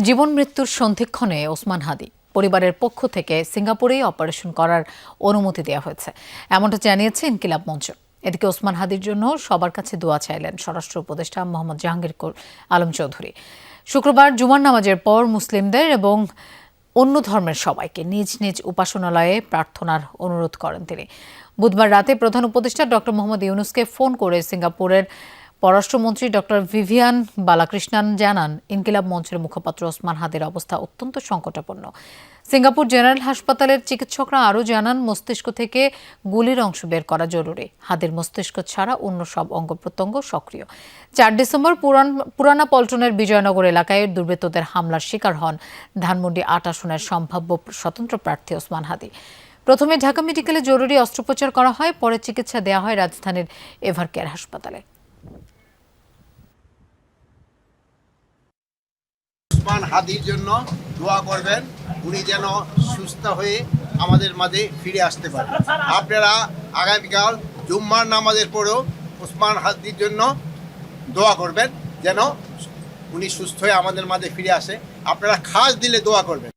জীবন মৃত্যুর সন্ধিক্ষণে ওসমান হাদি পরিবারের পক্ষ থেকে সিঙ্গাপুরেই অপারেশন করার অনুমতি দেওয়া হয়েছে, এমনটা জানিয়েছে ইনকিলাব মঞ্চ। এদিকে ওসমান হাদির জন্য সবার কাছে দোয়া চাইলেন স্বরাষ্ট্র উপদেষ্টা মোহাম্মদ জাহাঙ্গীর আলম চৌধুরী। শুক্রবার জুমার নামাজের পর মুসলিমদের এবং অন্য ধর্মের সবাইকে নিজ নিজ উপাসনালয়ে প্রার্থনার অনুরোধ করেন তিনি। বুধবার রাতে প্রধান উপদেষ্টা ডক্টর মোহাম্মদ ইউনুসকে ফোন করে সিঙ্গাপুরের পররাষ্ট্রমন্ত্রী ডক্টর ভিভিয়ান বালাকৃষ্ণান জানান, ইনকিলাব মঞ্চের মুখপাত্র ওসমান হাদির অবস্থা অত্যন্ত সংকটাপন্ন। সিঙ্গাপুর জেনারেল হাসপাতালের চিকিৎসকরা আরও জানান, মস্তিষ্ক থেকে গুলির অংশ বের করা জরুরি। হাদির মস্তিষ্ক ছাড়া অন্য সব অঙ্গ প্রত্যঙ্গ সক্রিয়। 4 ডিসেম্বর পুরানা পল্টনের বিজয়নগর এলাকায় দুর্বৃত্তদের হামলার শিকার হন ধানমন্ডি 8 আসনের সম্ভাব্য স্বতন্ত্র প্রার্থী ওসমান হাদি। প্রথমে ঢাকা মেডিকেলে জরুরি অস্ত্রোপচার করা হয়, পরে চিকিৎসা দেওয়া হয় রাজধানীর এভারকেয়ার হাসপাতালে। ওসমান হাদির জন্য দোয়া করবেন, উনি যেন সুস্থ হয়ে আমাদের মাঝে ফিরে আসতে পারেন। আপনারা আগামীকাল জুম্মার নামাজের পরেও ওসমান হাদির জন্য দোয়া করবেন, যেন উনি সুস্থ হয়ে আমাদের মাঝে ফিরে আসে। আপনারা খাস দিলে দোয়া করবেন।